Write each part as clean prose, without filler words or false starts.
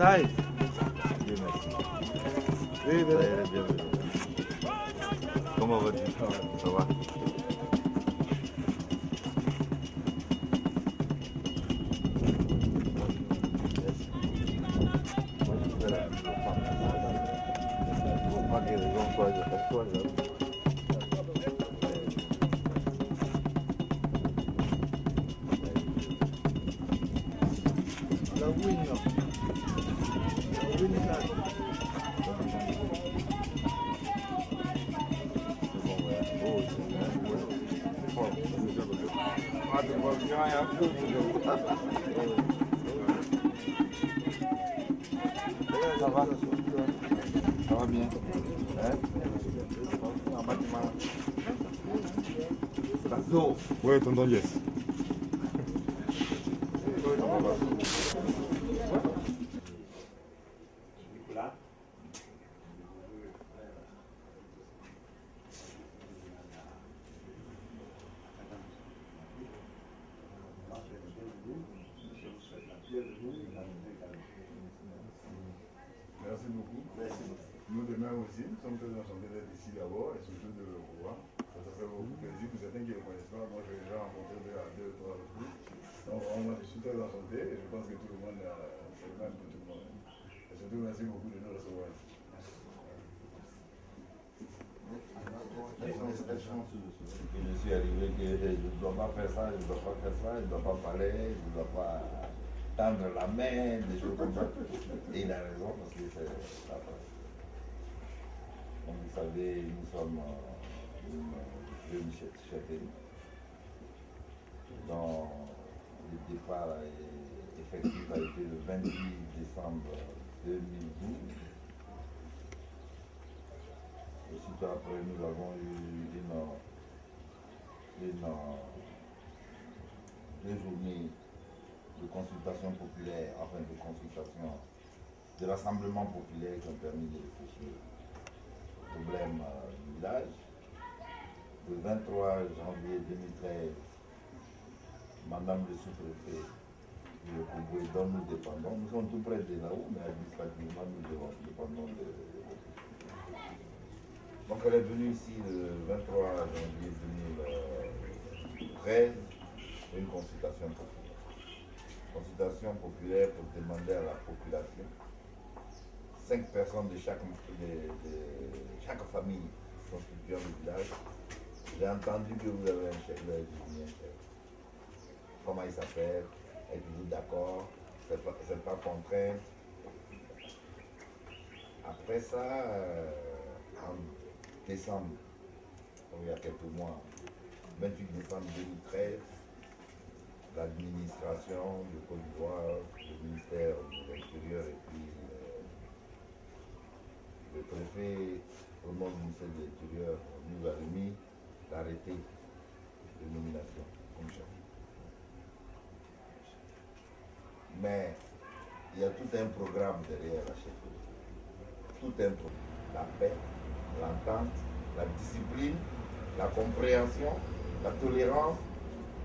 Ça y est. Dieu merci. Oui, Ça y est, bienvenue. Comment vas-tu? Ça va? Moi, je fais la mise au point. Pour pas que les gens soient jaloux. La win, là. La win, là. Ça va? Ça va bien? Hein? Un bâtiment. Bazo. Ouais, tonton Yes. Merci beaucoup. Nous demain aussi, nous sommes très enchantés d'être ici d'abord et surtout de le revoir. Ça fait beaucoup plaisir pour certains qui ne le connaissent pas. Moi, je l'ai déjà rencontré à 2 ou 3 reprises. Donc, vraiment, je suis très enchanté et je pense que tout le monde, c'est le même pour tout le monde. Et surtout, merci beaucoup de nous recevoir. Je suis arrivé que je ne dois pas faire ça, je ne dois pas faire ça, je ne dois pas parler, je ne dois pas tendre la main, des choses comme ça. Et il a raison parce que c'est la base. Comme vous savez, nous sommes une jeune châtaigne dont le départ effectif a été le 28 décembre 2012. Aussitôt après, nous avons eu deux journées de consultation populaire, enfin de consultation, de rassemblement populaire qui ont permis de réfléchir au problème du village. Le 23 janvier 2013, Madame le sous-préfet de Kouboué, dont nous dépendons, nous sommes tout près de là-haut, mais administrativement nous dépendons de. Donc elle est venue ici le 23 janvier 2013 pour une consultation populaire. Consultation populaire pour demander à la population, 5 personnes de chaque famille constituant le village. J'ai entendu que vous avez un chef, vous avez désigné un chef. Comment il s'appelle? Êtes-vous d'accord? C'est pas contraint. Après ça, en décembre, il y a quelques mois, 28 décembre 2013, l'administration de Côte d'Ivoire, le ministère de l'Intérieur et puis le préfet au nom du ministère de l'Intérieur nous a remis l'arrêté de nomination comme chef. Mais il y a tout un programme derrière la chefferie. Tout un programme. La paix, l'entente, la discipline, la compréhension, la tolérance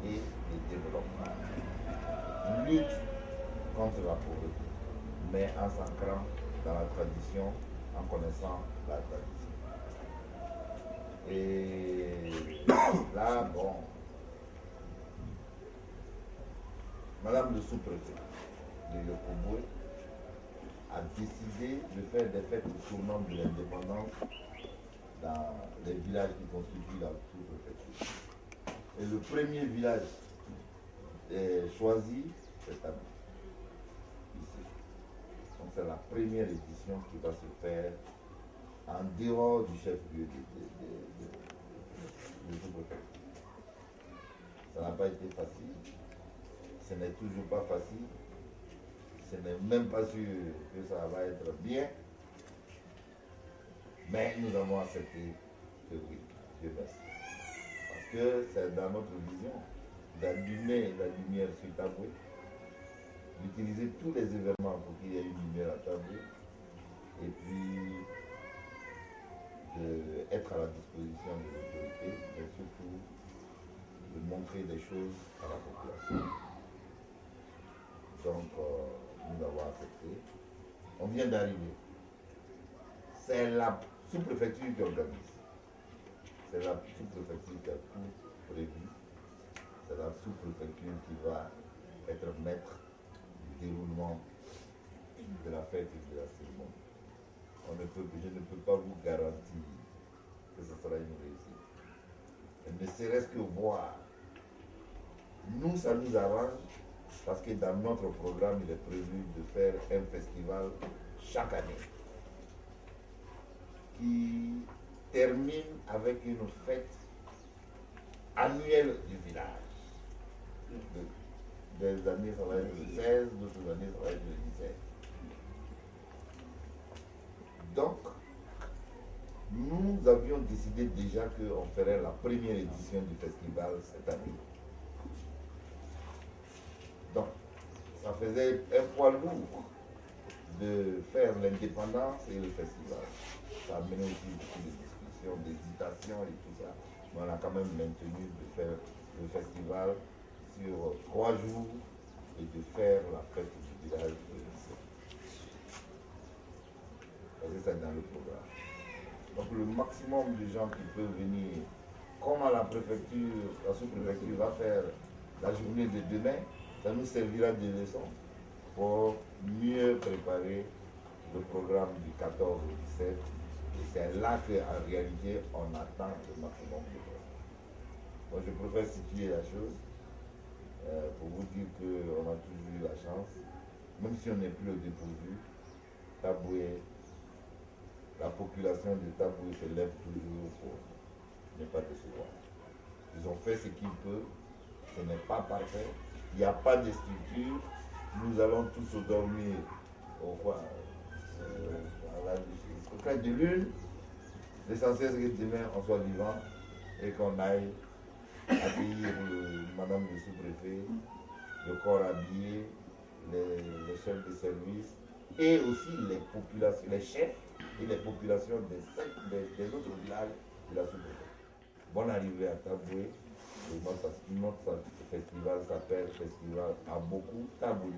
et le développement. Lutte contre la pauvreté, mais en s'ancrant dans la tradition, en connaissant la tradition. Et là, bon, Madame le sous-préfet de Yokoboué a décidé de faire des fêtes au tournant de l'indépendance dans les villages qui constituent la sous-préfecture. Et le premier village choisi, c'est Tabou, ici. Donc c'est la première édition qui va se faire en dehors du chef-lieu de sous-préfecture. Ça n'a pas été facile, ce n'est toujours pas facile. Ce n'est même pas sûr que ça va être bien, mais nous avons accepté que oui, Dieu merci. Parce que c'est dans notre vision d'allumer la lumière sur Taboué, d'utiliser tous les événements pour qu'il y ait une lumière à Taboué, et puis d'être à la disposition des autorités, mais surtout de montrer des choses à la population. Donc, nous avons accepté. On vient d'arriver. C'est la sous-préfecture qui organise. C'est la sous-préfecture qui a tout prévu. C'est la sous-préfecture qui va être maître du déroulement de la fête et de la cérémonie. Je ne peux pas vous garantir que ce sera une réussite. Et ne serait-ce que voir. Nous, ça nous arrange parce que dans notre programme, il est prévu de faire un festival chaque année qui termine avec une fête annuelle du village. Des années, ça va être le 16, d'autres années, ça va être le 17. Donc, nous avions décidé déjà qu'on ferait la première édition du festival cette année. Donc, ça faisait un poids lourd de faire l'indépendance et le festival. Ça a mené aussi beaucoup de discussions, d'hésitations et tout ça. Mais on a quand même maintenu de faire le festival sur 3 jours et de faire la fête du village de lycée. Parce que c'est dans le programme. Donc le maximum de gens qui peuvent venir, comme à la préfecture, la sous-préfecture va faire la journée de demain, ça nous servira de leçon pour mieux préparer le programme du 14 au 17. Et c'est là qu'en réalité, on attend le maximum de gens. Moi, je préfère situer la chose pour vous dire qu'on a toujours eu la chance, même si on n'est plus au dépourvu. Taboué, la population de Taboué se lève toujours pour ne pas décevoir. Ils ont fait ce qu'ils peuvent, ce n'est pas parfait, il n'y a pas de structure, nous allons tous dormir au clair de lune. L'essentiel c'est que demain on soit vivant et qu'on aille accueillir madame le sous-préfet, le corps habillé, les chefs de service et aussi les populations, les chefs et les populations des autres villages de la sous-préfecture. Bonne arrivée à Taboué. Notre festival s'appelle Festival à beaucoup Taboué,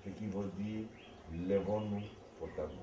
ce qui veut dire lèvons-nous pour Taboué.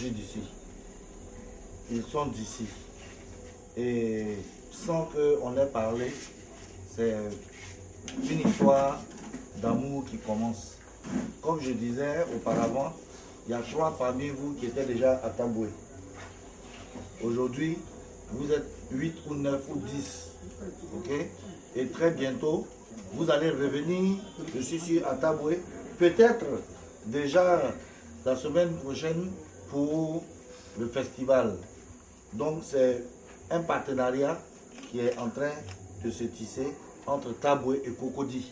origine d'ici. Ils sont d'ici. Et sans qu'on ait parlé, c'est une histoire d'amour qui commence. Comme je disais auparavant, il y a 3 parmi vous qui étaient déjà à Taboué. Aujourd'hui, vous êtes 8 ou 9 ou 10. Ok? Et très bientôt, vous allez revenir, je suis sûr, à Taboué. Peut-être déjà la semaine prochaine pour le festival. Donc c'est un partenariat qui est en train de se tisser entre Taboué et Cocody.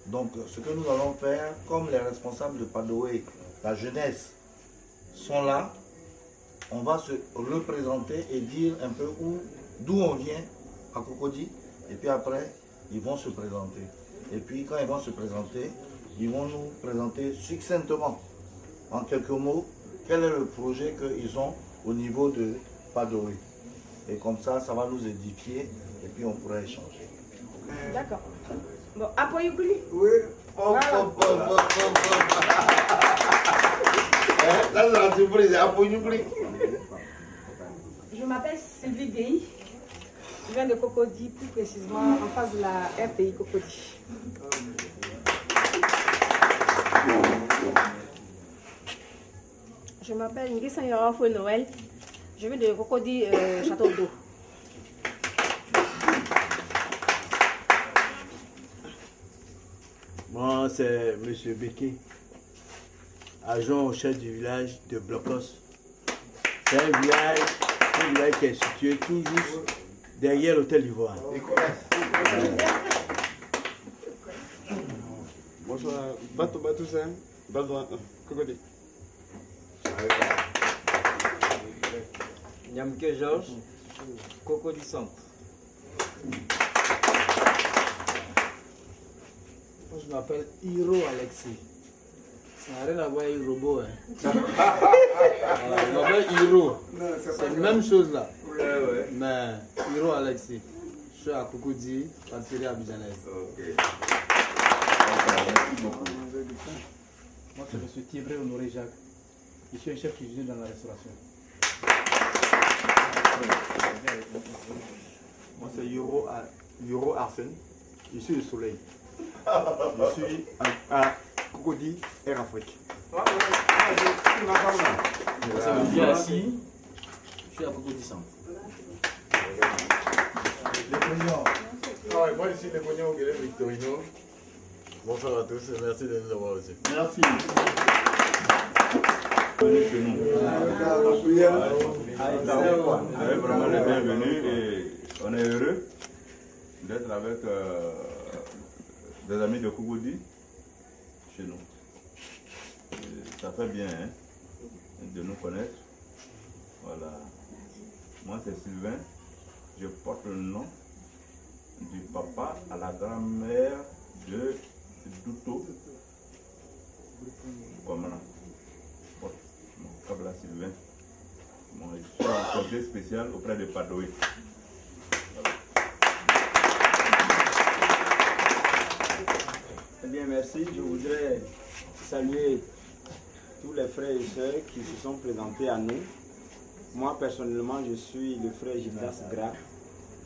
Donc ce que nous allons faire, comme les responsables de Padoé, la jeunesse, sont là, on va se représenter et dire un peu d'où on vient à Cocody. Et puis après, ils vont se présenter. Et puis quand ils vont se présenter, ils vont nous présenter succinctement, en quelques mots, quel est le projet qu'ils ont au niveau de Padoé. Et comme ça, ça va nous édifier et puis on pourra échanger. D'accord. Bon, appuyez-vous. Oui. Là, c'est la surprise. Appuyez-vous. Je m'appelle Sylvie Gueye. Je viens de Cocody, plus précisément en face de la RTI Cocody. Je m'appelle Ngissa Yorafo Noël. Je viens de Cocody Château d'Eau. Moi, c'est M. Beke, agent au chef du village de Blocos. C'est un village qui est situé tout juste derrière l'hôtel d'Ivoire. Bonsoir, Bato Batoussen, Bato Cocody. Nyamke Georges, Cocody Centre. Moi, je m'appelle Hiro Alexis. Ça n'a rien à voir avec Hirobo. Hein. Voilà, je m'appelle Hiro. C'est la même chose là. Ouais. Mais Hiro Alexis. Je suis à Cocody, pâtisserie abidjanaise. Moi, je suis Thibré Honoré Jacques. Je suis un chef cuisinier dans la restauration. Moi, c'est Yoro Arsène. Je suis le soleil. Je suis à Cocody, Air Afrique. Je suis assis. Je suis à Cocody Centre. Moi, ici, les Pognons au Guélé Victorino. Bonsoir à tous et merci de nous avoir aussi. Merci. Vous êtes vraiment les bienvenus et on est heureux d'être avec des amis de Cocody chez nous. Et ça fait bien hein, de nous connaître. Voilà. Moi c'est Sylvain, je porte le nom du papa à la grand-mère de Douto. Comme là. Kabla Sylvain. Moi, je suis un conseiller spécial auprès de Padoé. Eh bien, merci. Je voudrais saluer tous les frères et sœurs qui se sont présentés à nous. Moi, personnellement, je suis le frère Gildas Gra.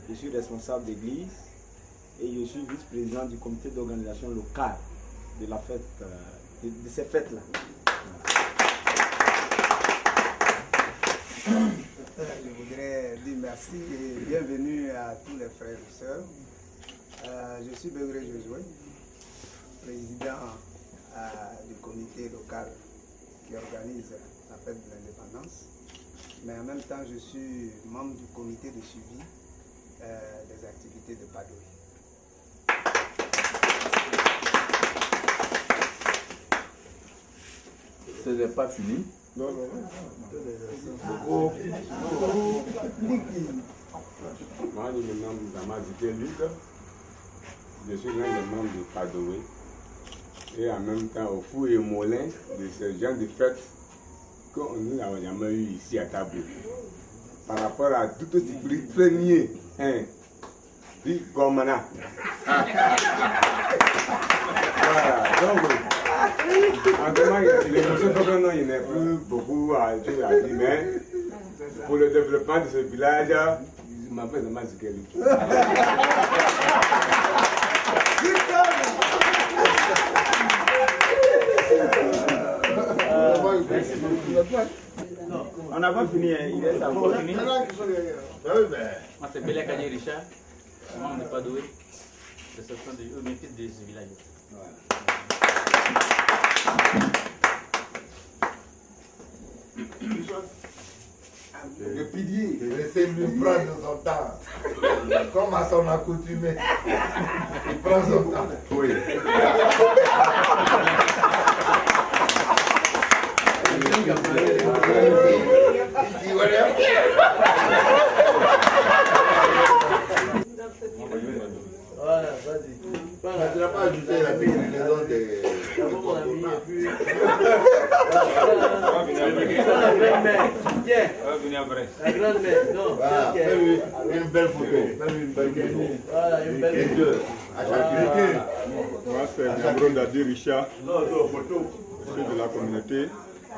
Je suis responsable d'église et je suis vice-président du comité d'organisation locale de la fête, de ces fêtes-là. Je voudrais dire merci et bienvenue à tous les frères et sœurs. Je suis Begré Josué, président du comité local qui organise la fête de l'indépendance. Mais en même temps, je suis membre du comité de suivi des activités de Padoé. Ce n'est pas fini. Non, non. Moi, je me nomme Damasité Luc. Je suis l'un des membres de Padoé. Et en même temps, au fou et molin de ce genre de fête que nous n'avons jamais eu ici à Tabou. Par rapport à tout ce premier, hein, dit Gormana. Voilà, donc, l'émotion, non, il n'y a plus beaucoup à dire, mais pour le développement de ce village, je m'appelle Zama Zikeli. On n'a pas fini, il est à Moi, c'est Bélé Kanye Richard. Moi, on n'est pas doué. C'est ce sont des métiers de ce village. Le pilier, laissez-lui prendre son temps. Comme à son accoutumée. Il prend son temps. Oui. Voilà, vas-y. Tu n'as pas ajouté la déclinaison des La grand-mère, tiens. La grand-mère, non. Voilà, fais-lui une belle photo. Fais-lui une belle photo. Voilà, une belle Les deux, à chacun. Moi, c'est Nyambro Dadi Richard, chef de la communauté,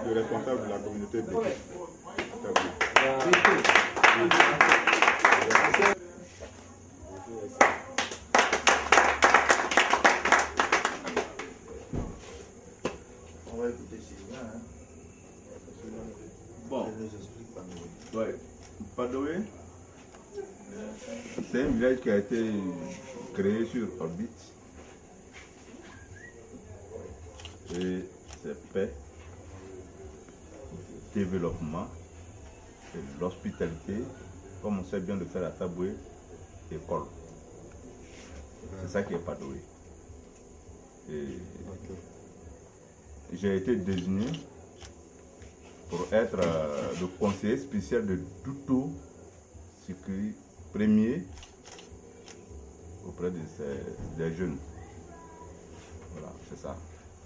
le responsable de la communauté. On va écouter Sylvain. Hein. Bon. Il nous explique pas mieux. Ouais. Padoé, c'est un village qui a été créé sur orbite. Et c'est paix, développement, et l'hospitalité, comme on sait bien le faire à Taboué, école. C'est ça qui est Padoé. Et j'ai été désigné pour être le conseiller spécial de Douto Sikri premier auprès des jeunes. Voilà, c'est ça.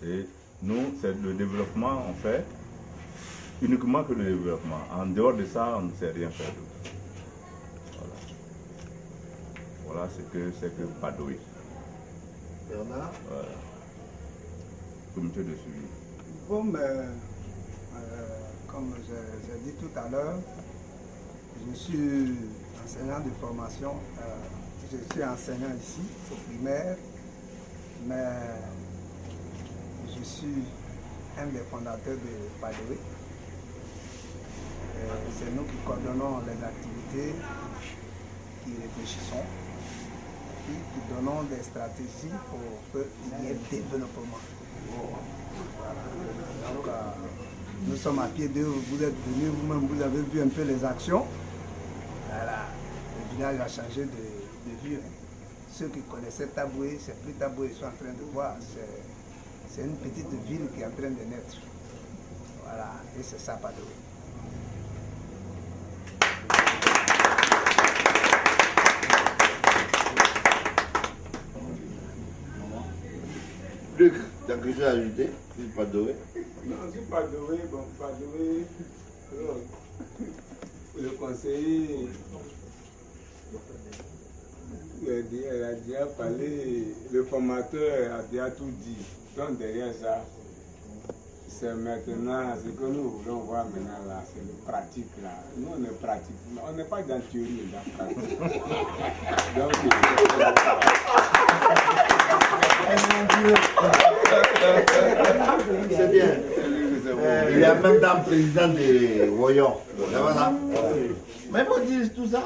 Et nous, c'est le développement, on fait uniquement que le développement. En dehors de ça, on ne sait rien faire d'autre. Voilà. Voilà ce que c'est que Padoé. Bernard. Voilà. Comité de suivi. Bon, mais comme j'ai dit tout à l'heure, je suis enseignant de formation. Je suis enseignant ici, au primaire, mais je suis un des fondateurs de Padoé. C'est nous qui coordonnons les activités, qui réfléchissons, et qui donnons des stratégies pour qu'il y ait développement. Voilà. Donc, nous sommes à pied d'œuvre, vous êtes venus, vous-même vous avez vu un peu les actions. Voilà. Le village a changé de vue. Ceux qui connaissaient Taboué, c'est plus Taboué, ils sont en train de voir. C'est une petite ville qui est en train de naître. Voilà, et c'est ça Padoé. Luc, tu as quelque chose à ajouter? C'est Padoé? Non, c'est Padoé, bon, Padoé, le conseiller, elle a déjà parlé, le formateur a déjà tout dit. Donc derrière ça, c'est maintenant, ce que nous voulons voir maintenant là, c'est le pratique là. Nous on est pratique, on n'est pas dans la théorie, dans la pratique. Donc, c'est bien. Il y a même un président de Voyons. Voilà. Mais il faut dire tout ça.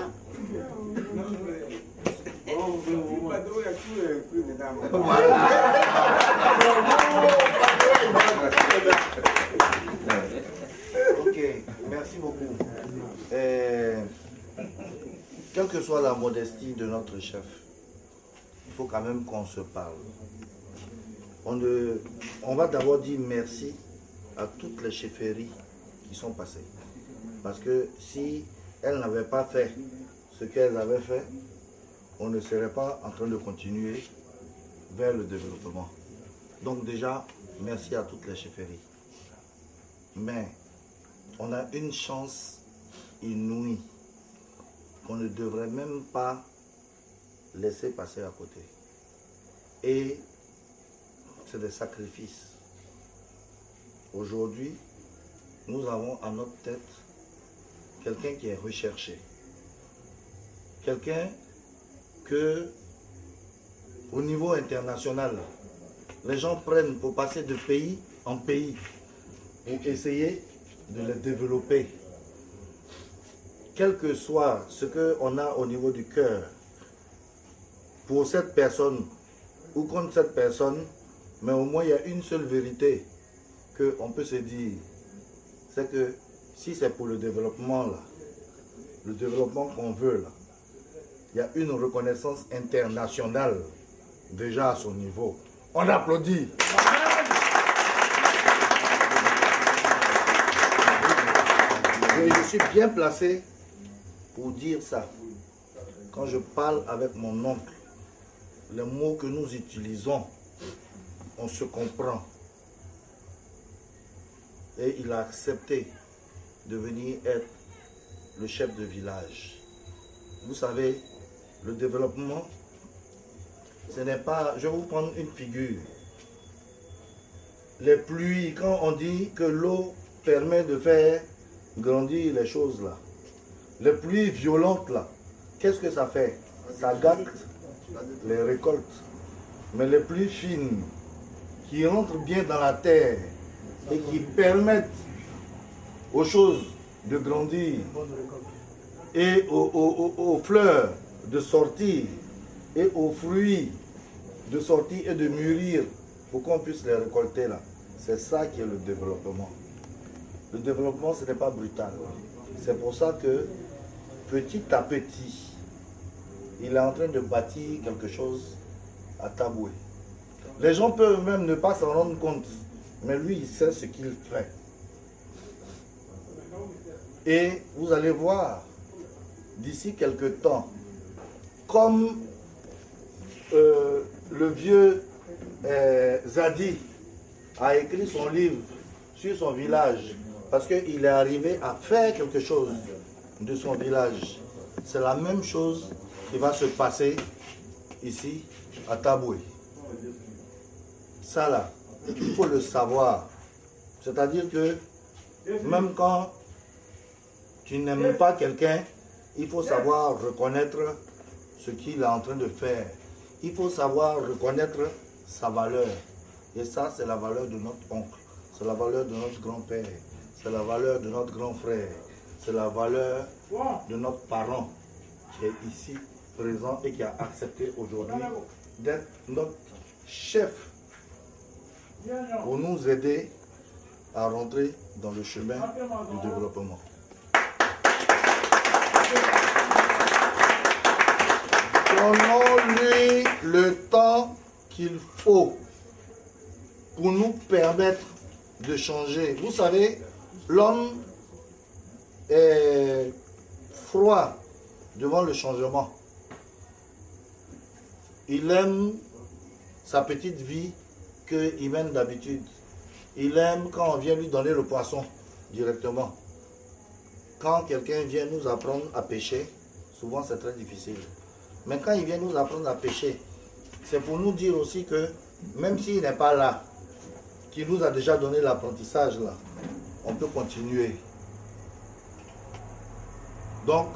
Ok, merci beaucoup. Quelle que soit la modestie de notre chef, il faut quand même qu'on se parle. On va d'abord dire merci à toutes les chefferies qui sont passées. Parce que si elles n'avaient pas fait ce qu'elles avaient fait, on ne serait pas en train de continuer vers le développement. Donc déjà, merci à toutes les chefferies. Mais on a une chance inouïe qu'on ne devrait même pas laisser passer à côté. Et c'est des sacrifices aujourd'hui, nous avons à notre tête quelqu'un qui est recherché. Quelqu'un que, au niveau international, les gens prennent pour passer de pays en pays et essayer de les développer. Quel que soit ce qu'on a au niveau du cœur, pour cette personne ou contre cette personne, mais au moins il y a une seule vérité qu'on peut se dire, c'est que si c'est pour le développement là, le développement qu'on veut là, il y a une reconnaissance internationale déjà à son niveau. On applaudit. Et je suis bien placé pour dire ça. Quand je parle avec mon oncle, les mots que nous utilisons, on se comprend. Et il a accepté de venir être le chef de village. Vous savez, le développement, ce n'est pas... Je vais vous prendre une figure. Les pluies, quand on dit que l'eau permet de faire grandir les choses là, les pluies violentes là, qu'est-ce que ça fait? Ça gâte les récoltes. Mais les pluies fines, qui rentrent bien dans la terre et qui permettent aux choses de grandir et aux fleurs de sortir et aux fruits de sortir et de mûrir pour qu'on puisse les récolter là. C'est ça qui est le développement. Le développement, ce n'est pas brutal. C'est pour ça que petit à petit, il est en train de bâtir quelque chose à Taboué. Les gens peuvent même ne pas s'en rendre compte, mais lui, il sait ce qu'il fait. Et vous allez voir, d'ici quelque temps, comme le vieux Zadi a écrit son livre sur son village, parce qu'il est arrivé à faire quelque chose de son village. C'est la même chose qui va se passer ici à Taboué. Ça là, il faut le savoir. C'est-à-dire que même quand tu n'aimes pas quelqu'un, il faut savoir reconnaître ce qu'il est en train de faire. Il faut savoir reconnaître sa valeur. Et ça, c'est la valeur de notre oncle. C'est la valeur de notre grand-père. C'est la valeur de notre grand frère. C'est la valeur de notre parent qui est ici présent et qui a accepté aujourd'hui d'être notre chef pour nous aider à rentrer dans le chemin du développement. Donnons-lui le temps qu'il faut pour nous permettre de changer. Vous savez, l'homme est froid devant le changement. Il aime sa petite vie qu'il mène d'habitude. Il aime quand on vient lui donner le poisson directement. Quand quelqu'un vient nous apprendre à pêcher, souvent c'est très difficile. Mais quand il vient nous apprendre à pêcher, c'est pour nous dire aussi que même s'il n'est pas là, qu'il nous a déjà donné l'apprentissage là, on peut continuer. Donc,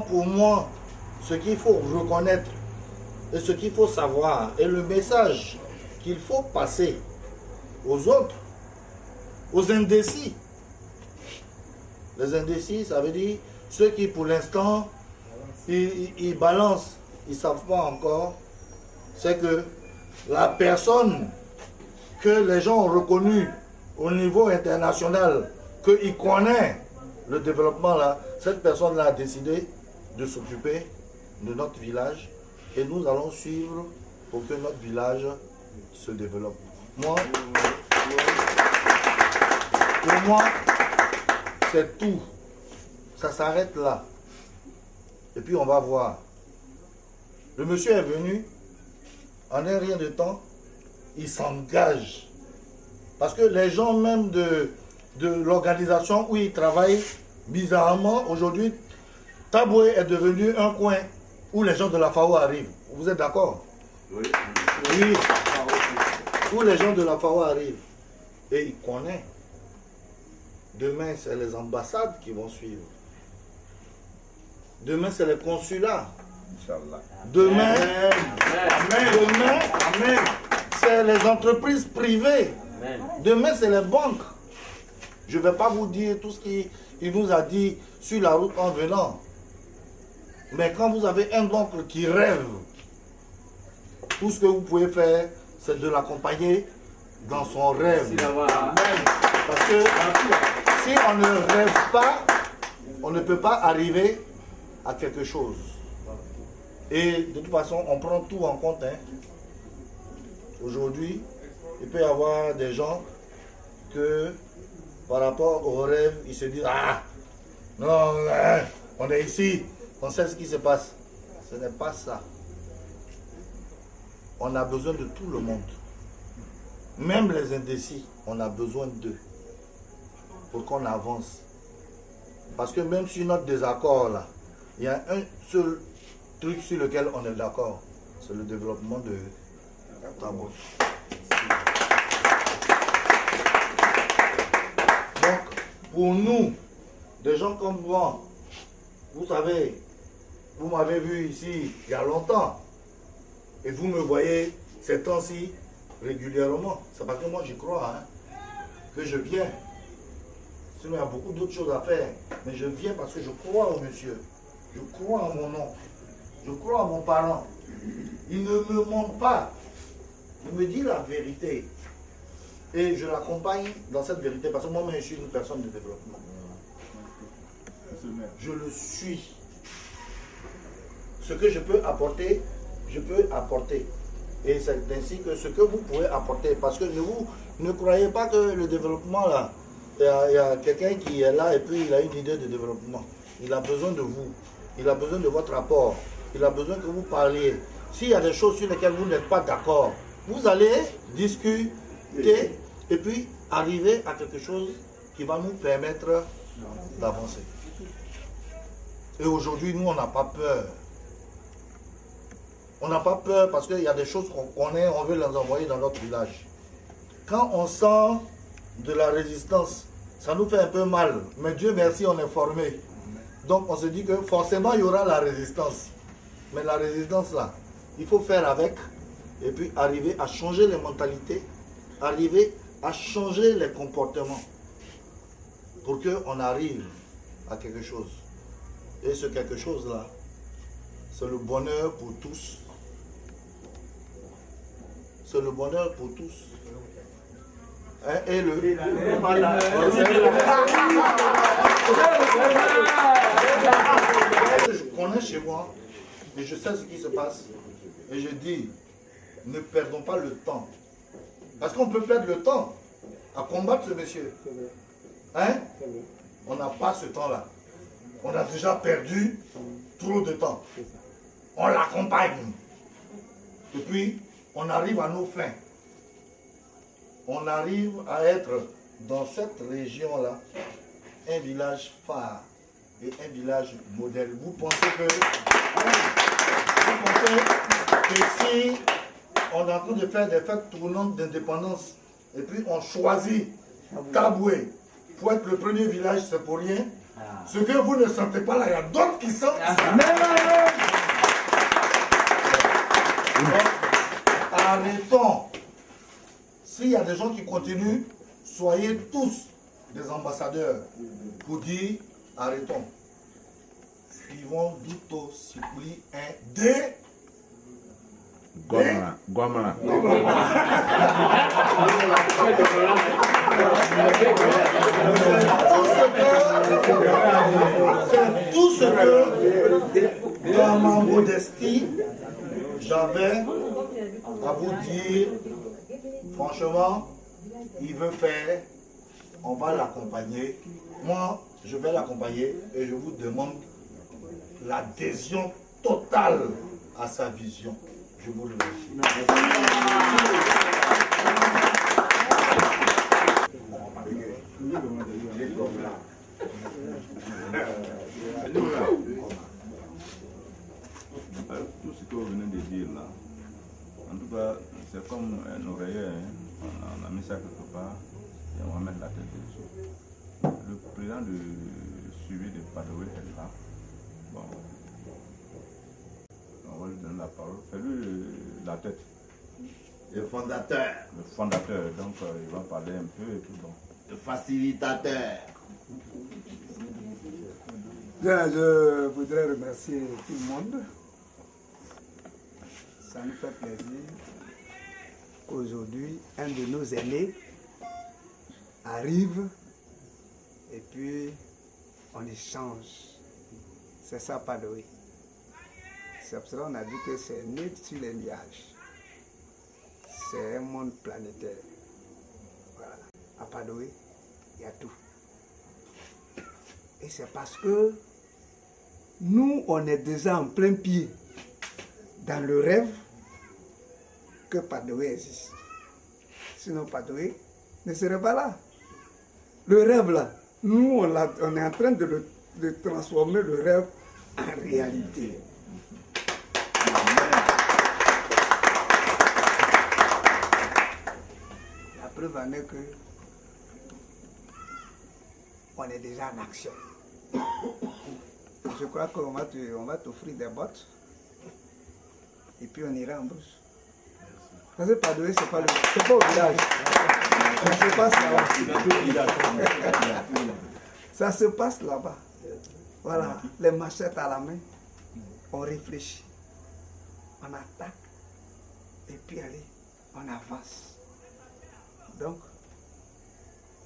pour moi, ce qu'il faut reconnaître et ce qu'il faut savoir et le message qu'il faut passer aux autres, aux indécis. Les indécis, ça veut dire ceux qui pour l'instant, ils balancent, ils ne savent pas encore, c'est que la personne que les gens ont reconnue au niveau international, qu'il connaît le développement là, cette personne-là a décidé de s'occuper de notre village et nous allons suivre pour que notre village se développe. Pour moi, c'est tout. Ça s'arrête là. Et puis on va voir. Le monsieur est venu, en un rien de temps, il s'engage. Parce que les gens même de l'organisation où il travaille, bizarrement, aujourd'hui, Taboué est devenu un coin où les gens de la FAO arrivent. Vous êtes d'accord? Oui. Oui. Où les gens de la FAO arrivent. Et il connaît Demain, c'est les ambassades qui vont suivre. Demain, c'est les consulats. Inch'Allah. Demain, c'est les entreprises privées. Demain, c'est les banques. Je ne vais pas vous dire tout ce qu'il nous a dit sur la route en venant. Mais quand vous avez un oncle qui rêve, tout ce que vous pouvez faire, c'est de l'accompagner dans son rêve. Parce que si on ne rêve pas, on ne peut pas arriver à quelque chose. Et de toute façon, on prend tout en compte. Hein. Aujourd'hui, il peut y avoir des gens que par rapport au rêve, ils se disent « Ah, non, on est ici, on sait ce qui se passe. » Ce n'est pas ça. On a besoin de tout le monde. Même les indécis, on a besoin d'eux pour qu'on avance. Parce que même sur notre désaccord, là, il y a un seul truc sur lequel on est d'accord. C'est le développement de Taboue. Donc, pour nous, des gens comme moi, vous savez, vous m'avez vu ici il y a longtemps. Et vous me voyez ces temps-ci régulièrement. C'est parce que moi j'y crois, hein, que je viens. Sinon il y a beaucoup d'autres choses à faire. Mais je viens parce que je crois au monsieur. Je crois en mon nom. Je crois en mon parent. Il ne me ment pas. Il me dit la vérité. Et je l'accompagne dans cette vérité parce que moi-même je suis une personne de développement. Je le suis. Ce que je peux apporter, je peux apporter. Et c'est ainsi que ce que vous pouvez apporter. Parce que ne croyez pas que le développement, là, il y a quelqu'un qui est là et puis il a une idée de développement. Il a besoin de vous. Il a besoin de votre apport. Il a besoin que vous parliez. S'il y a des choses sur lesquelles vous n'êtes pas d'accord, vous allez discuter et puis arriver à quelque chose qui va nous permettre d'avancer. Et aujourd'hui, nous, on n'a pas peur. On n'a pas peur parce qu'il y a des choses qu'on connaît, on veut les envoyer dans notre village. Quand on sent de la résistance, ça nous fait un peu mal. Mais Dieu merci, on est formé. Donc on se dit que forcément il y aura la résistance. Mais la résistance là, il faut faire avec et puis arriver à changer les mentalités, arriver à changer les comportements pour qu'on arrive à quelque chose. Et ce quelque chose là, c'est le bonheur pour tous. C'est le bonheur pour tous. Hein? Et le... Je connais chez moi et je sais ce qui se passe. Et je dis, ne perdons pas le temps. Parce qu'on peut perdre le temps à combattre ce monsieur. Hein? On n'a pas ce temps-là. On a déjà perdu trop de temps. On l'accompagne. Et puis, on arrive à nos fins. On arrive à être dans cette région-là un village phare et un village modèle. Vous pensez que si on est en train de faire des fêtes tournantes d'indépendance et puis on choisit Taboue pour être le premier village, c'est pour rien. Ce que vous ne sentez pas là, il y a d'autres qui sentent ça. Arrêtons. S'il y a des gens qui continuent, soyez tous des ambassadeurs pour dire arrêtons. Suivons Douto Sikuli 1 D. Gomala. C'est tout ce que, dans ma modestie, j'avais à vous dire. Franchement, il veut faire, on va l'accompagner. Moi, je vais l'accompagner et je vous demande l'adhésion totale à sa vision. Je vous le remercie. Tout ce que vous venez de dire là, en tout cas, c'est comme un oreiller, hein. On a mis ça quelque part et on va mettre la tête dessus. Le président de suivi de Padoé est là. Bon. On va lui donner la parole. C'est lui la tête. Le fondateur. Le fondateur, donc il va parler un peu et tout. Bon. Le facilitateur. Bien, je voudrais remercier tout le monde. Ça nous fait plaisir qu'aujourd'hui, un de nos aînés arrive et puis on échange. C'est ça, Padoé. C'est pour cela qu'on a dit que c'est né sur les nuages. C'est un monde planétaire. Voilà. À Padoé, il y a tout. Et c'est parce que nous, on est déjà en plein pied dans le rêve que Padoé existe. Sinon, Padoé ne serait pas là. Le rêve là, nous, on est en train de transformer le rêve en réalité. La preuve en est que on est déjà en action. Je crois qu'on va t'offrir des bottes et puis on ira en brousse. Parce que Padoé, c'est pas au village. Ça se passe là-bas. Ça se passe là-bas. Voilà, les machettes à la main, on réfléchit, on attaque et puis allez, on avance. Donc,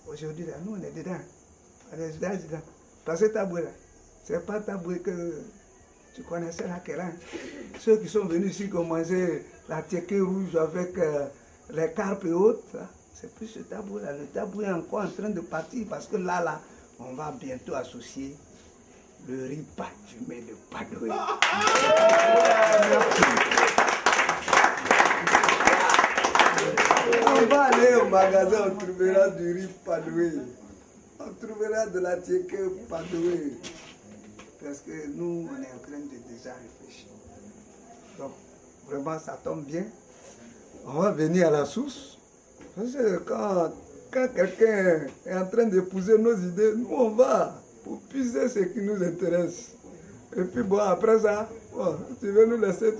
aujourd'hui, là, nous on est dedans. On est dedans. Parce que Taboué, là, c'est pas Taboué que tu connaissais la Kérin. Ceux qui sont venus ici qui ont mangé la tiéké rouge avec les carpes et autres, c'est plus ce Taboué là. Le Taboué est encore en train de partir parce que là, on va bientôt associer le riz parfumé de Padoé. On va aller au magasin, on trouvera du riz Padoé. On trouvera de la tiéké Padoé. Parce que nous, on est en train de déjà réfléchir. Donc, vraiment, ça tombe bien. On va venir à la source. Parce que quand quelqu'un est en train d'épouser nos idées, nous, on va pour puiser ce qui nous intéresse. Et puis, bon, après ça, bon, tu vas nous laisser,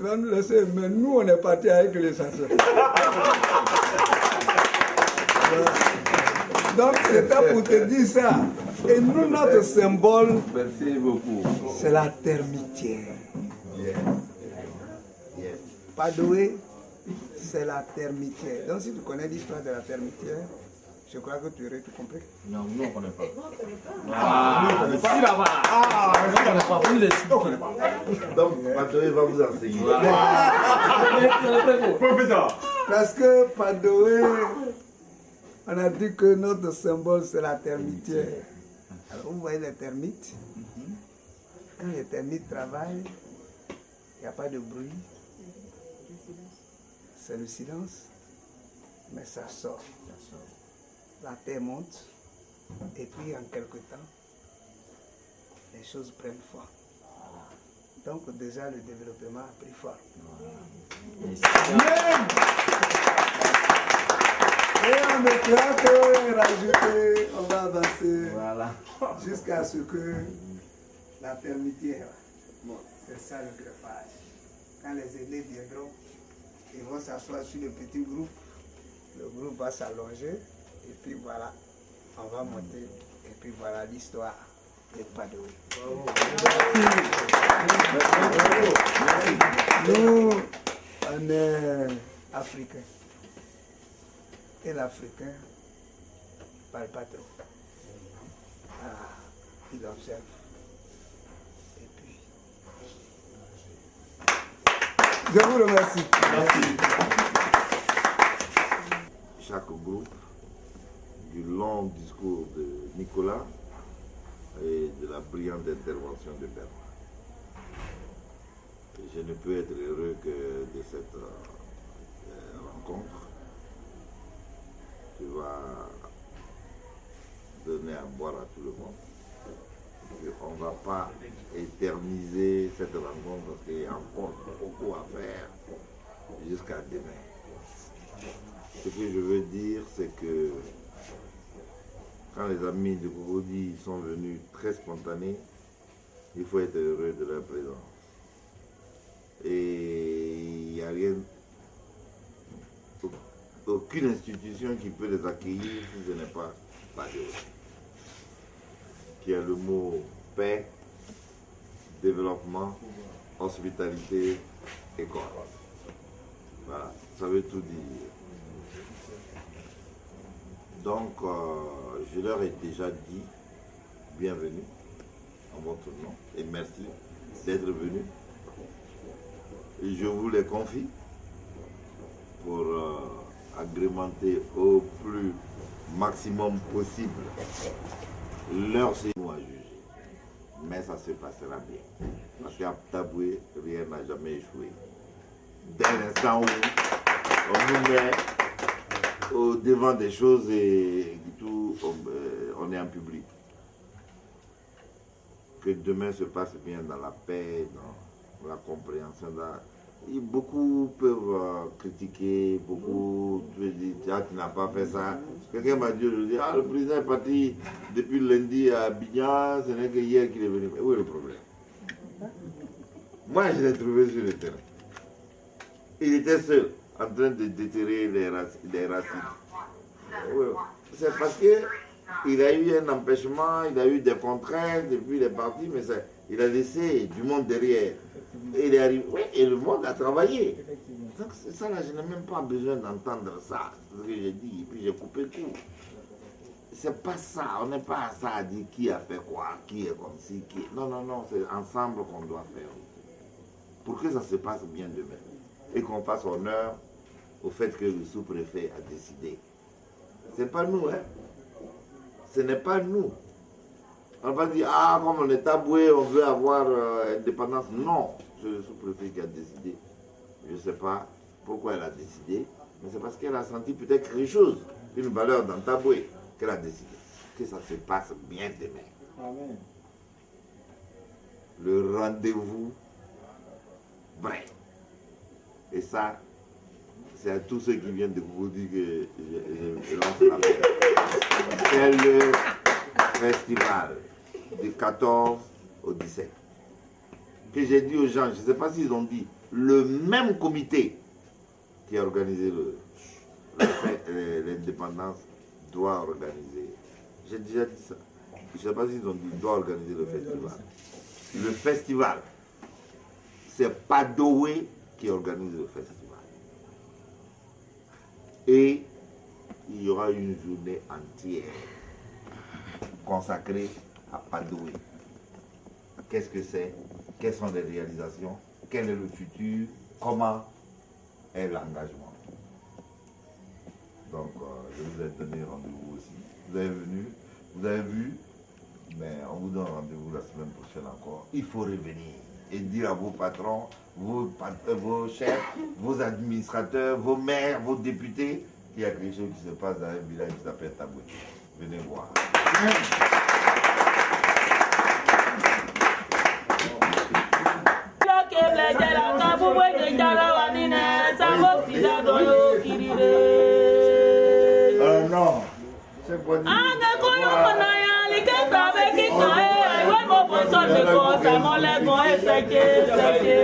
mais nous, on est parti avec les chasseurs. Voilà. Donc, c'était pour te dire ça. Et nous, notre symbole, c'est la termitière. Padoé, c'est la termitière. Donc, si tu connais l'histoire de la termitière, je crois que tu aurais tout compris. Non, nous, on ne connaît pas. Si là-bas. On ne connaît pas. Vous nous expliquez. Donc, Padoé va vous enseigner. Professeur. Parce que Padoé, on a dit que notre symbole, c'est la termitière. Alors, vous voyez les termites. Quand les termites travaillent, il n'y a pas de bruit. C'est le silence. Mais ça sort. La terre monte. Et puis, en quelque temps, les choses prennent forme. Donc, déjà, le développement a pris forme. Et on ne fera que rajouter, on va avancer jusqu'à ce que la termitière, bon, c'est ça le greffage. Quand les aînés viendront, ils vont s'asseoir sur le petit groupe, le groupe va s'allonger, et puis voilà, on va monter, et puis voilà l'histoire de Padoé. Nous, on est africains. Et l'Africain ne parle pas trop. Il observe. Et puis. Je vous remercie. Merci. Chaque groupe, du long discours de Nicolas et de la brillante intervention de Bernard. Je ne peux être heureux que de cette rencontre. Tu vas donner à boire à tout le monde. Et on ne va pas éterniser cette rencontre parce qu'il y a encore beaucoup à faire jusqu'à demain. Ce que je veux dire, c'est que Quand les amis de Cocody sont venus très spontanés, il faut être heureux de leur présence. Et il n'y a rien, aucune institution qui peut les accueillir si ce n'est pas Padoé, qui a le mot paix, développement, hospitalité, école. Voilà, ça veut tout dire. Donc, je leur ai déjà dit bienvenue en votre nom et merci d'être venus. Et je vous les confie pour agrémenter au plus maximum possible leur séjour à juger. Mais ça se passera bien. Parce qu'à Taboué, rien n'a jamais échoué. Dès l'instant où on nous met au devant des choses et tout, on est en public. Que demain se passe bien dans la paix, dans la compréhension. Et beaucoup peuvent critiquer, beaucoup peuvent dire, ah, tu n'as pas fait ça. Quelqu'un m'a dit aujourd'hui, ah, le président est parti depuis lundi à Abidjan, ce n'est que hier qu'il est venu. Mais où est le problème? Moi, je l'ai trouvé sur le terrain. Il était seul, en train de déterrer les racines. C'est parce qu'il a eu un empêchement, il a eu des contraintes, et puis il est parti, mais il a laissé du monde derrière. Et il est arrivé, oui, et le monde a travaillé. Donc ça là, je n'ai même pas besoin d'entendre ça, ce que j'ai dit, et puis j'ai coupé tout. C'est pas ça, on n'est pas à ça à dire qui a fait quoi, qui est comme ci, qui... Non, non, non, c'est ensemble qu'on doit faire. Pour que ça se passe bien demain. Et qu'on fasse honneur au fait que le sous-préfet a décidé. Ce n'est pas nous, hein. Ce n'est pas nous. On ne va pas dire, ah, comme on est taboué, on veut avoir indépendance. Non, c'est le sous-préfet qui a décidé. Je ne sais pas pourquoi elle a décidé, mais c'est parce qu'elle a senti peut-être quelque chose, une valeur dans taboué, qu'elle a décidé. Que ça se passe bien demain. Amen. Le rendez-vous vrai. Et ça, c'est à tous ceux qui viennent de vous dire que je lance la paix. C'est le festival du 14 au 17. Que j'ai dit aux gens, je ne sais pas s'ils ont dit, le même comité qui a organisé l'indépendance doit organiser. J'ai déjà dit ça. Je ne sais pas s'ils ont dit, doit organiser le festival. Le festival, c'est Padoé qui organise le festival. Et il y aura une journée entière consacrée à Padoé. Qu'est-ce que c'est? Quelles sont les réalisations? Quel est le futur? Comment est l'engagement? Donc, je vous ai donné rendez-vous aussi. Vous êtes venus, vous avez vu, mais on vous donne rendez-vous la semaine prochaine encore. Il faut revenir et dire à vos patrons, vos chefs, vos administrateurs, vos maires, vos députés, qu'il y a quelque chose qui se passe dans un village qui s'appelle Taboué. Venez voir. Non, c'est bon. Très bien.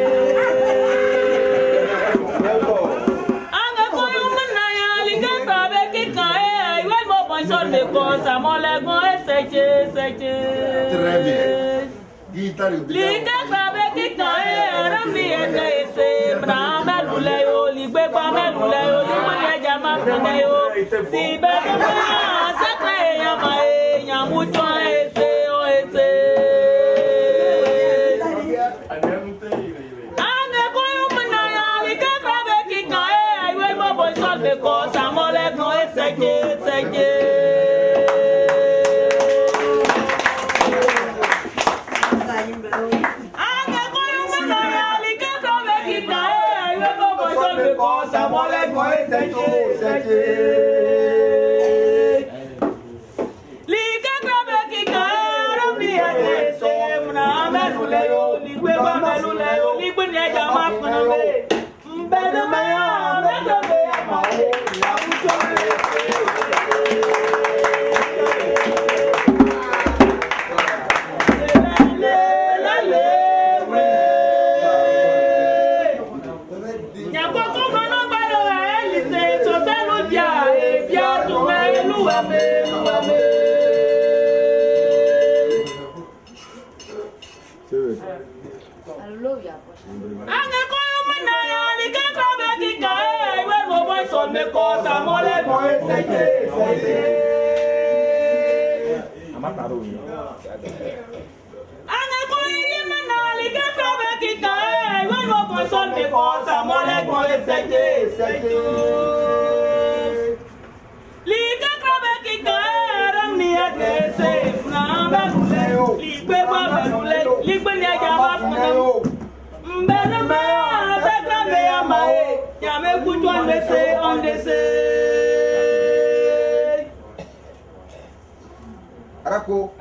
Arako.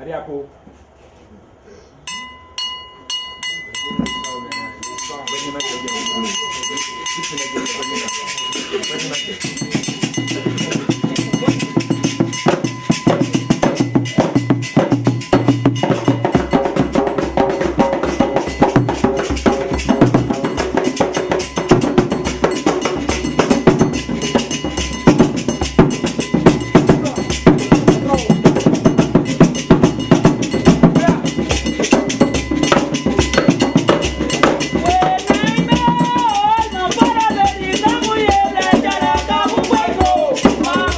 Wow.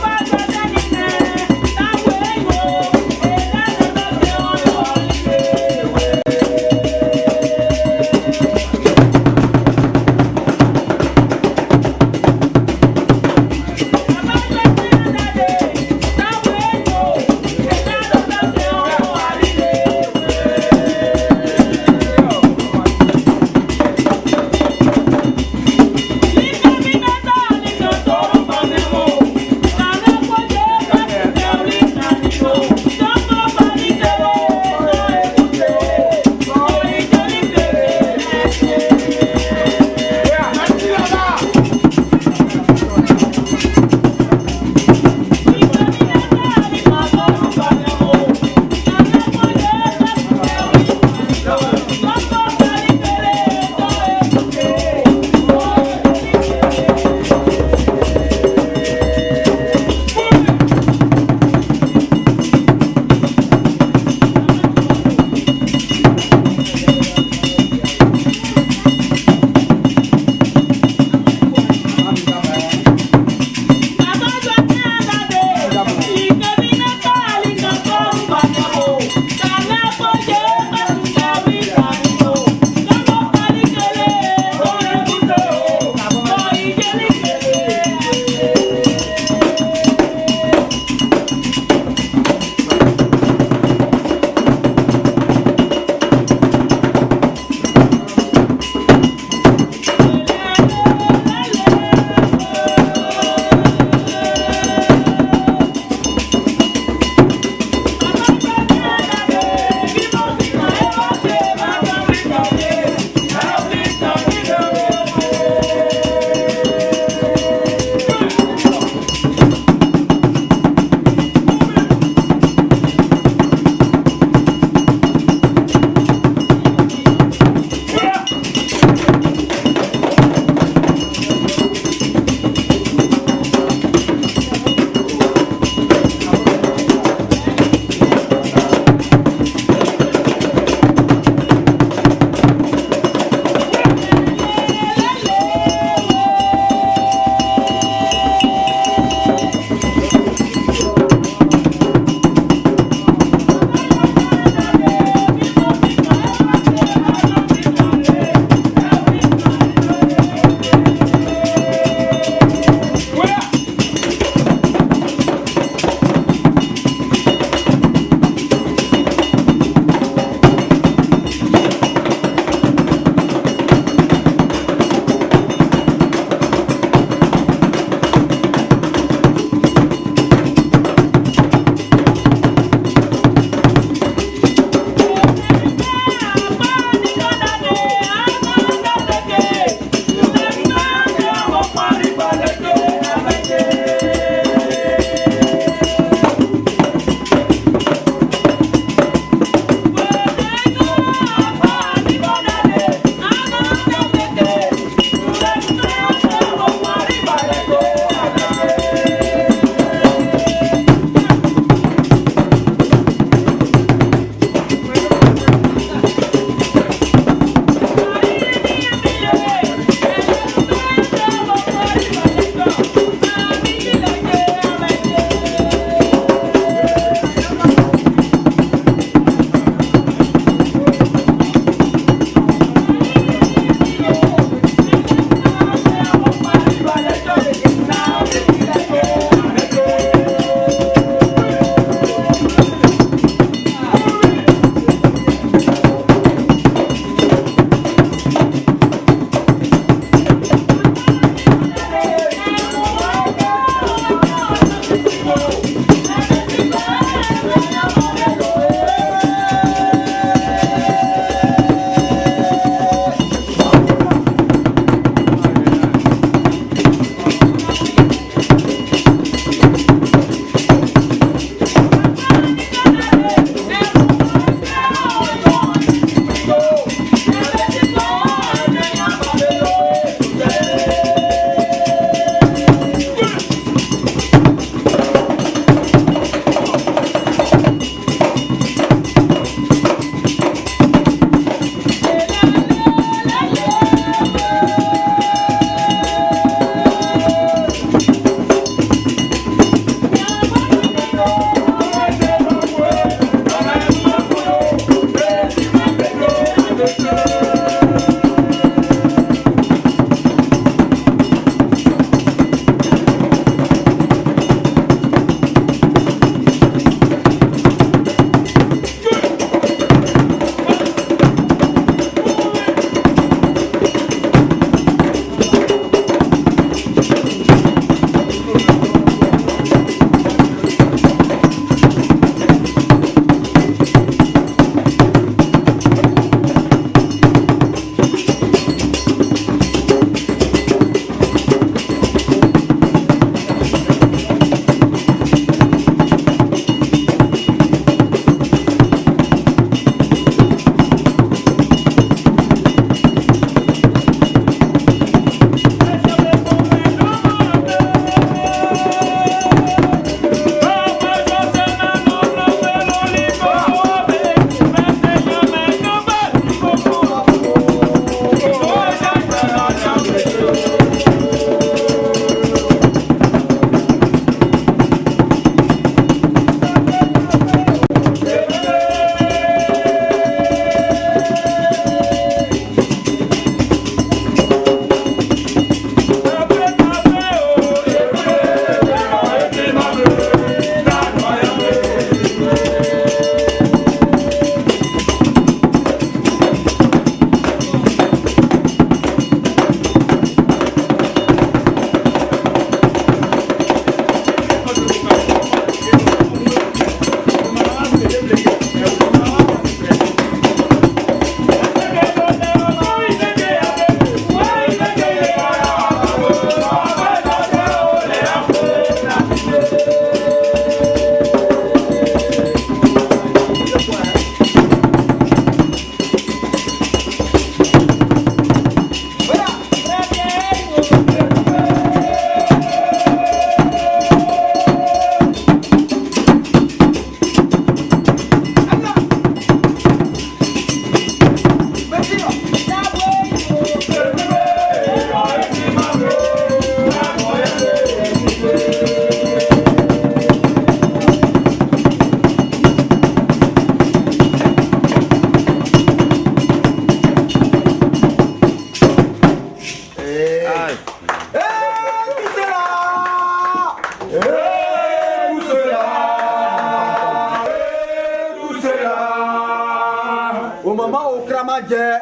Au maman au Kramadje,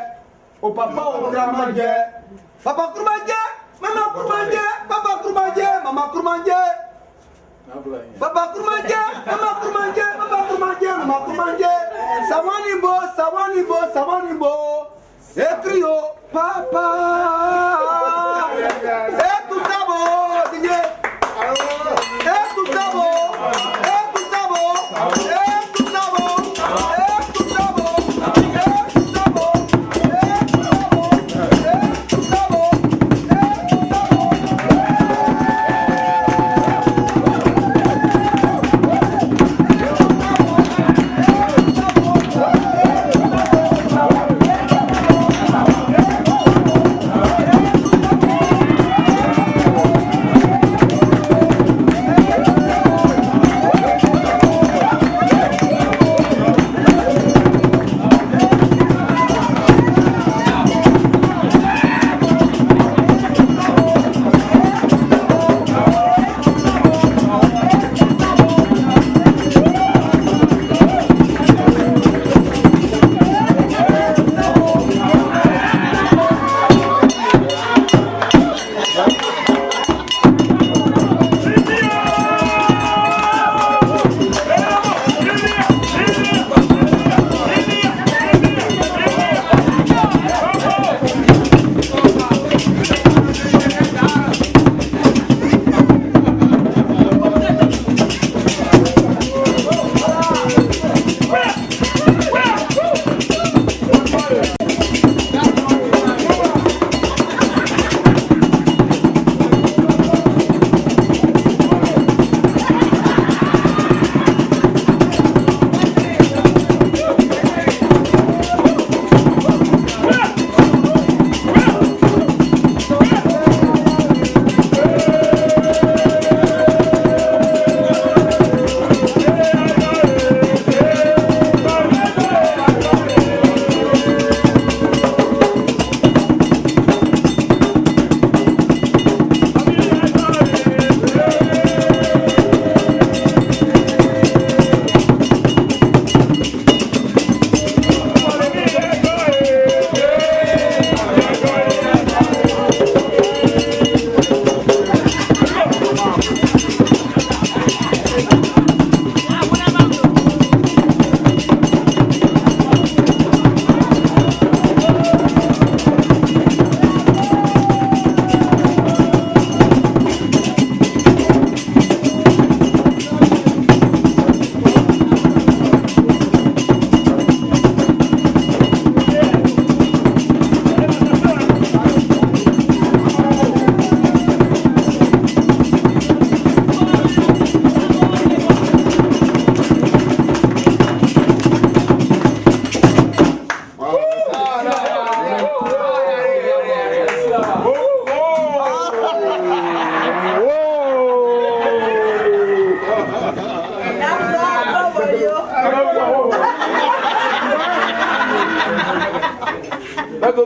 au papa au Kramadje. Papa Koumadje, maman Koumadje, papa Koumadje, maman Koumadje. Papa Koumadje, maman Koumadje, papa Koumadje, maman Koumadje. Sawanimbo, sawanimbo, sawanimbo. Écrio, papa. Et tout ça bon, Didier. Et tout ça bon, et tout ça bon, et tout ça bon, et tout ça bon, et tout ça bon, et tout ça bon, et tout ça bon, et tout ça bon.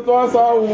Toi, ça ou.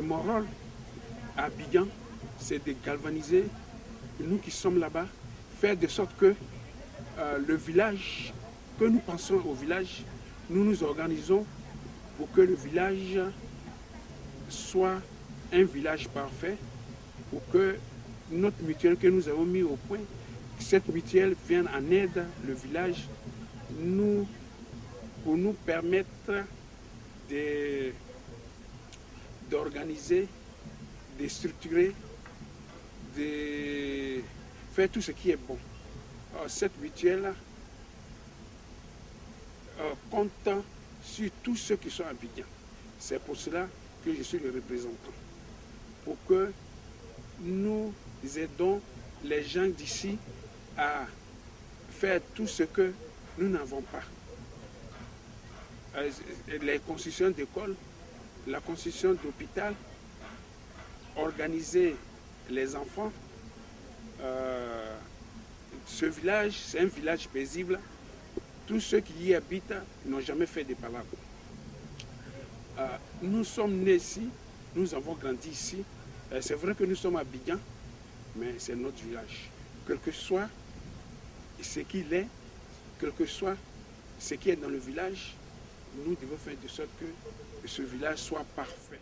mon rôle à Abidjan, c'est de galvaniser, nous qui sommes là-bas, faire de sorte que le village, que nous pensons au village, nous nous organisons pour que le village soit un village parfait, pour que notre mutuelle que nous avons mis au point, cette mutuelle vienne en aide le village, pour nous permettre d'organiser, de structurer, de faire tout ce qui est bon. Cette mutuelle compte sur tous ceux qui sont à Abidjan. C'est pour cela que je suis le représentant. Pour que nous aidons les gens d'ici à faire tout ce que nous n'avons pas. Les constructions d'écoles, la construction d'hôpital, organiser les enfants. Ce village, c'est un village paisible. Tous ceux qui y habitent n'ont jamais fait de palabres. Nous sommes nés ici, nous avons grandi ici. C'est vrai que nous sommes à Abidjan, mais c'est notre village. Quel que soit ce qu'il est, quel que soit ce qui est dans le village, nous devons faire de sorte que ce village soit parfait.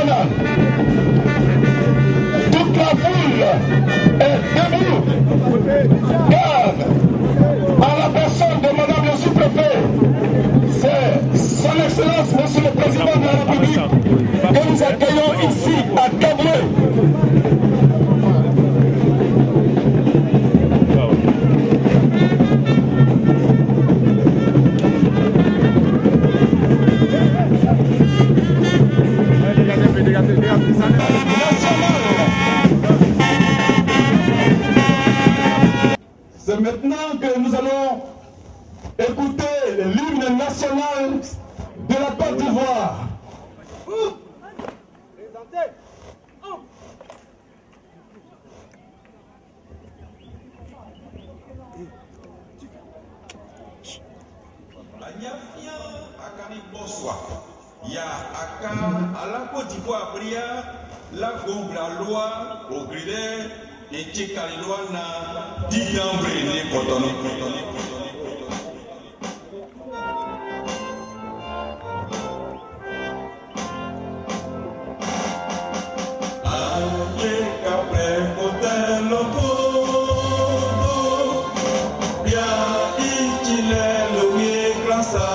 nationale. Toute la foule est debout, car à la personne de Madame le sous-préfet, c'est Son Excellence, Monsieur le Président de la République, que nous accueillons ici à Taboué. C'est maintenant que nous allons écouter l'hymne national de la Côte d'Ivoire. Ya aka ala Côte d'Ivoire bria la gobra loi au grille et tchekali loi na diambre ne kotono. Aye kapre kotel loko bia ichile longe klasa.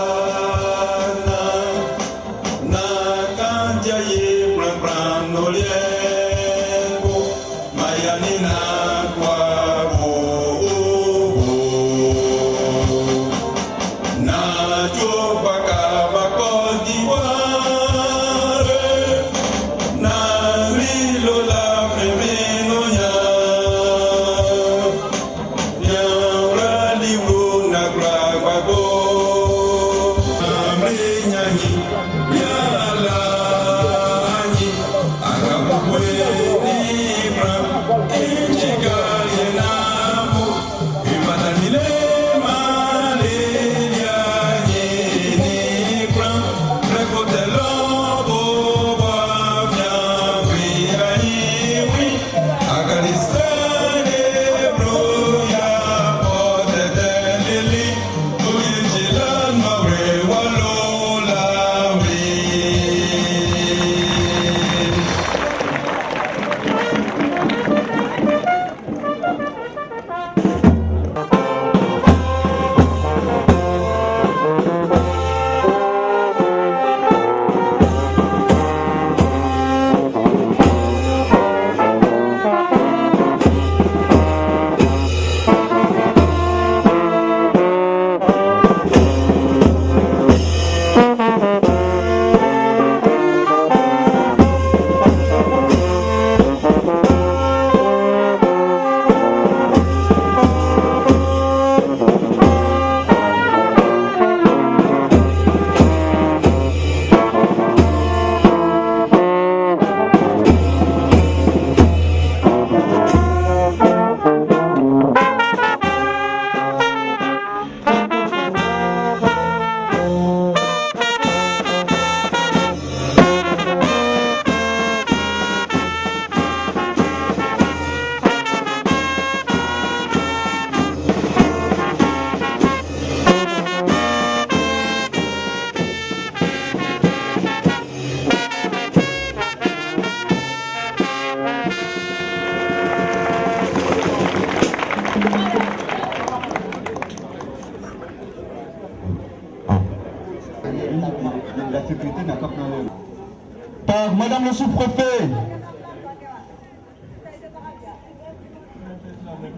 Par Madame le sous-préfet,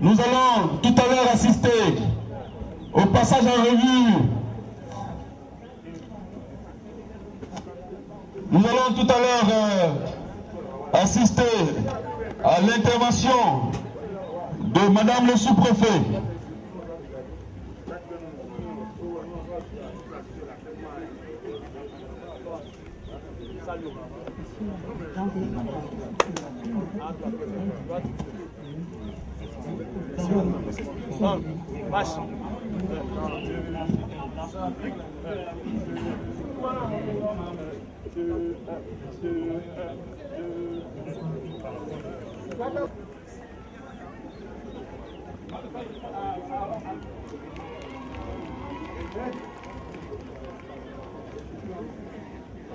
nous allons tout à l'heure assister au passage en revue. Nous allons tout à l'heure assister à l'intervention de Madame le sous-préfet.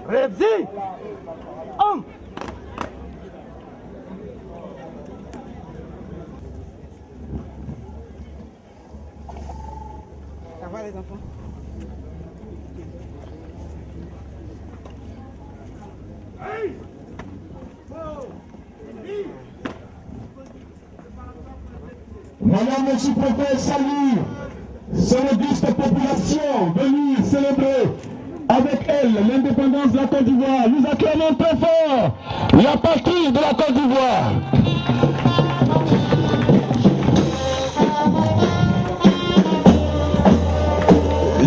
Ready? les enfants. Madame le sous-préfet salue cette auguste population venue célébrer avec elle l'indépendance de la Côte d'Ivoire. Nous acclamons très fort la patrie de la Côte d'Ivoire.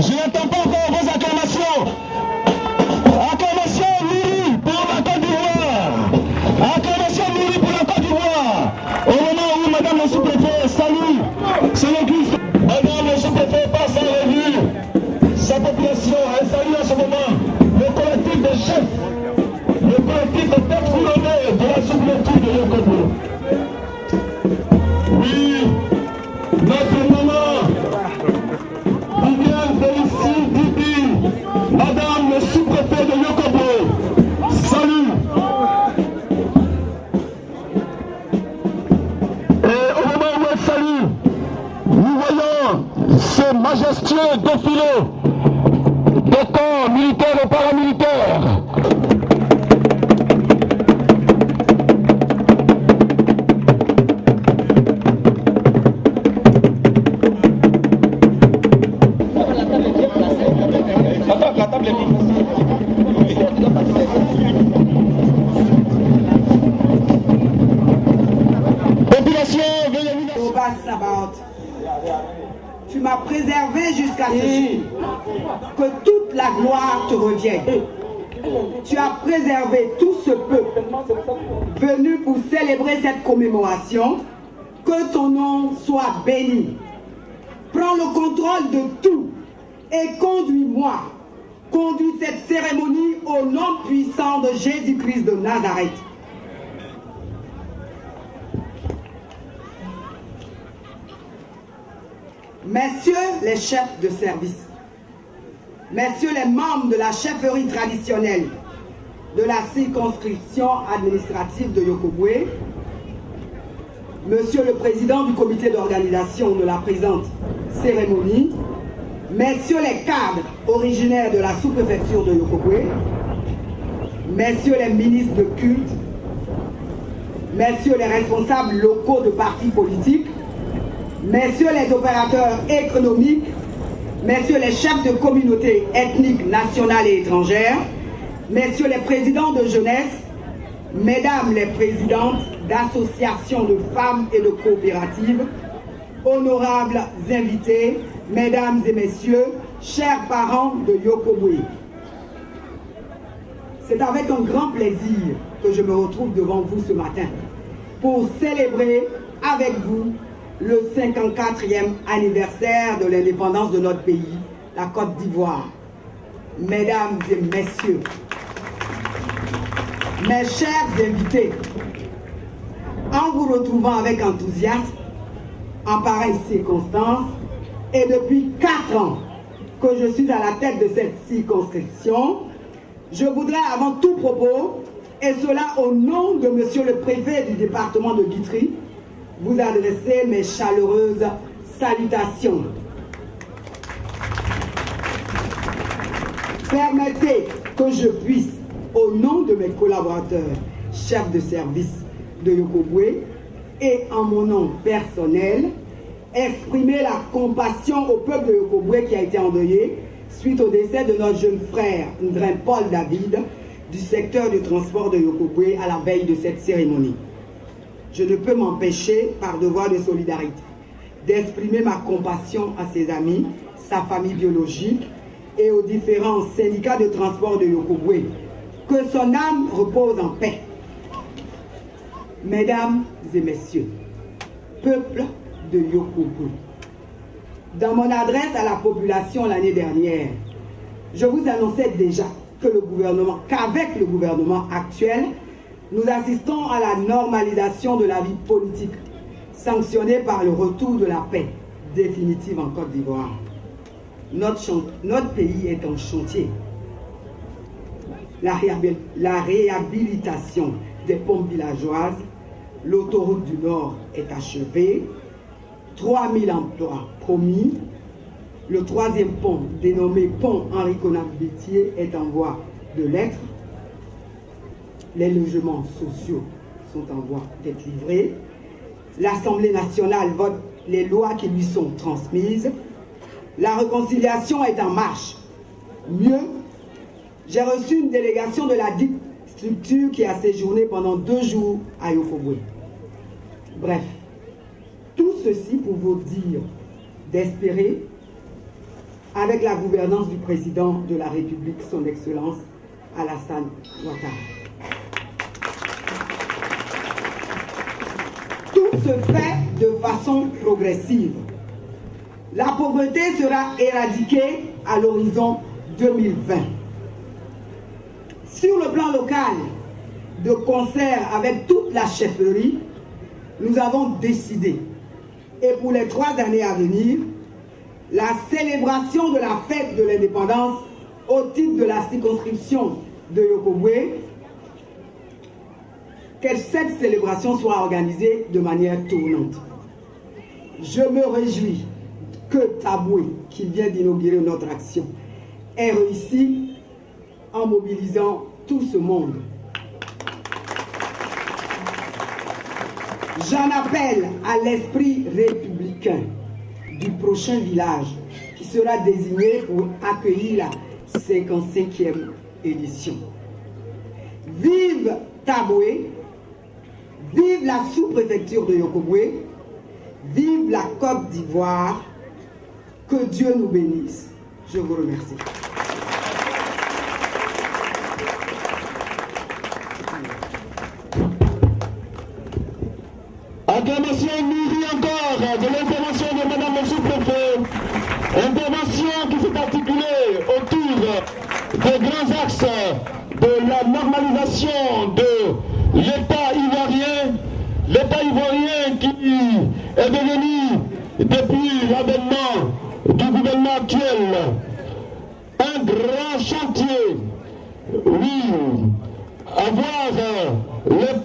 Je n'entends pas encore vos acclamations. Acclamations nourries pour la Côte d'Ivoire. Acclamations nourries pour la Côte d'Ivoire. Au moment où Madame le sous-préfet salue son auguste, Madame le sous-préfet passe en revue sa population. Elle salue en ce moment le collectif de chefs, le collectif de têtes couronnées de la sous-préfecture de Yokobo. Oui, notre maman, Viviane Félicie Didi, Madame le sous-préfet de Yokobo, salut. Et au moment où elle salue, nous voyons ce majestueux défilé de corps militaires et paramilitaires. Tu m'as préservé jusqu'à ce jour. Que toute la gloire te revienne. Tu as préservé tout ce peuple venu pour célébrer cette commémoration. Que ton nom soit béni. Prends le contrôle de tout et conduis-moi. Conduis cette cérémonie au nom puissant de Jésus-Christ de Nazareth. Messieurs les chefs de service, messieurs les membres de la chefferie traditionnelle de la circonscription administrative de Yokobwe, monsieur le président du comité d'organisation de la présente cérémonie, messieurs les cadres originaires de la sous-préfecture de Yokobwe, messieurs les ministres de culte, messieurs les responsables locaux de partis politiques, messieurs les opérateurs économiques, messieurs les chefs de communautés ethniques nationales et étrangères, messieurs les présidents de jeunesse, mesdames les présidentes d'associations de femmes et de coopératives, honorables invités, mesdames et messieurs, chers parents de Yokobwe. C'est avec un grand plaisir que je me retrouve devant vous ce matin pour célébrer avec vous le 54e anniversaire de l'indépendance de notre pays, la Côte d'Ivoire. Mesdames et messieurs, mes chers invités, en vous retrouvant avec enthousiasme, en pareille circonstance, et depuis 4 ans que je suis à la tête de cette circonscription, je voudrais avant tout propos, et cela au nom de monsieur le préfet du département de Guitry, vous adresser mes chaleureuses salutations. Permettez que je puisse, au nom de mes collaborateurs, chefs de service de Yokobwe, et en mon nom personnel, exprimer la compassion au peuple de Yokobwe qui a été endeuillé suite au décès de notre jeune frère, Ndrin Paul David, du secteur du transport de Yokobwe à la veille de cette cérémonie. Je ne peux m'empêcher, par devoir de solidarité, d'exprimer ma compassion à ses amis, sa famille biologique et aux différents syndicats de transport de Yokobwe. Que son âme repose en paix. Mesdames et messieurs, peuple de Yokobwe, dans mon adresse à la population l'année dernière, je vous annonçais déjà que qu'avec le gouvernement actuel, nous assistons à la normalisation de la vie politique, sanctionnée par le retour de la paix définitive en Côte d'Ivoire. Notre pays est en chantier. La réhabilitation des pompes villageoises, l'autoroute du Nord est achevée, 3000 emplois promis, Le troisième pont, dénommé pont Henri Konan-Bétier, est en voie de l'être. Les logements sociaux sont en voie d'être livrés. L'Assemblée nationale vote les lois qui lui sont transmises. La réconciliation est en marche. Mieux, j'ai reçu une délégation de la dite structure qui a séjourné pendant 2 jours à Yokobwe. Bref, tout ceci pour vous dire d'espérer, avec la gouvernance du président de la République, son Excellence Alassane Ouattara. Tout se fait de façon progressive. La pauvreté sera éradiquée à l'horizon 2020. Sur le plan local, de concert avec toute la chefferie, nous avons décidé, et pour les 3 années à venir, la célébration de la fête de l'indépendance au titre de la circonscription de Yokobwe, que cette célébration soit organisée de manière tournante. Je me réjouis que Taboué, qui vient d'inaugurer notre action, ait réussi en mobilisant tout ce monde. J'en appelle à l'esprit républicain du prochain village qui sera désigné pour accueillir la 55e édition. Vive Taboué, vive la sous-préfecture de Yokobwe, vive la Côte d'Ivoire, que Dieu nous bénisse. Je vous remercie. Acclamation nourrie encore de l'intervention de Madame le sous-préfet. Intervention qui s'est articulée autour des grands axes de la normalisation de l'État ivoirien. L'État ivoirien qui est devenu, depuis l'avènement du gouvernement actuel, un grand chantier. Oui, avoir les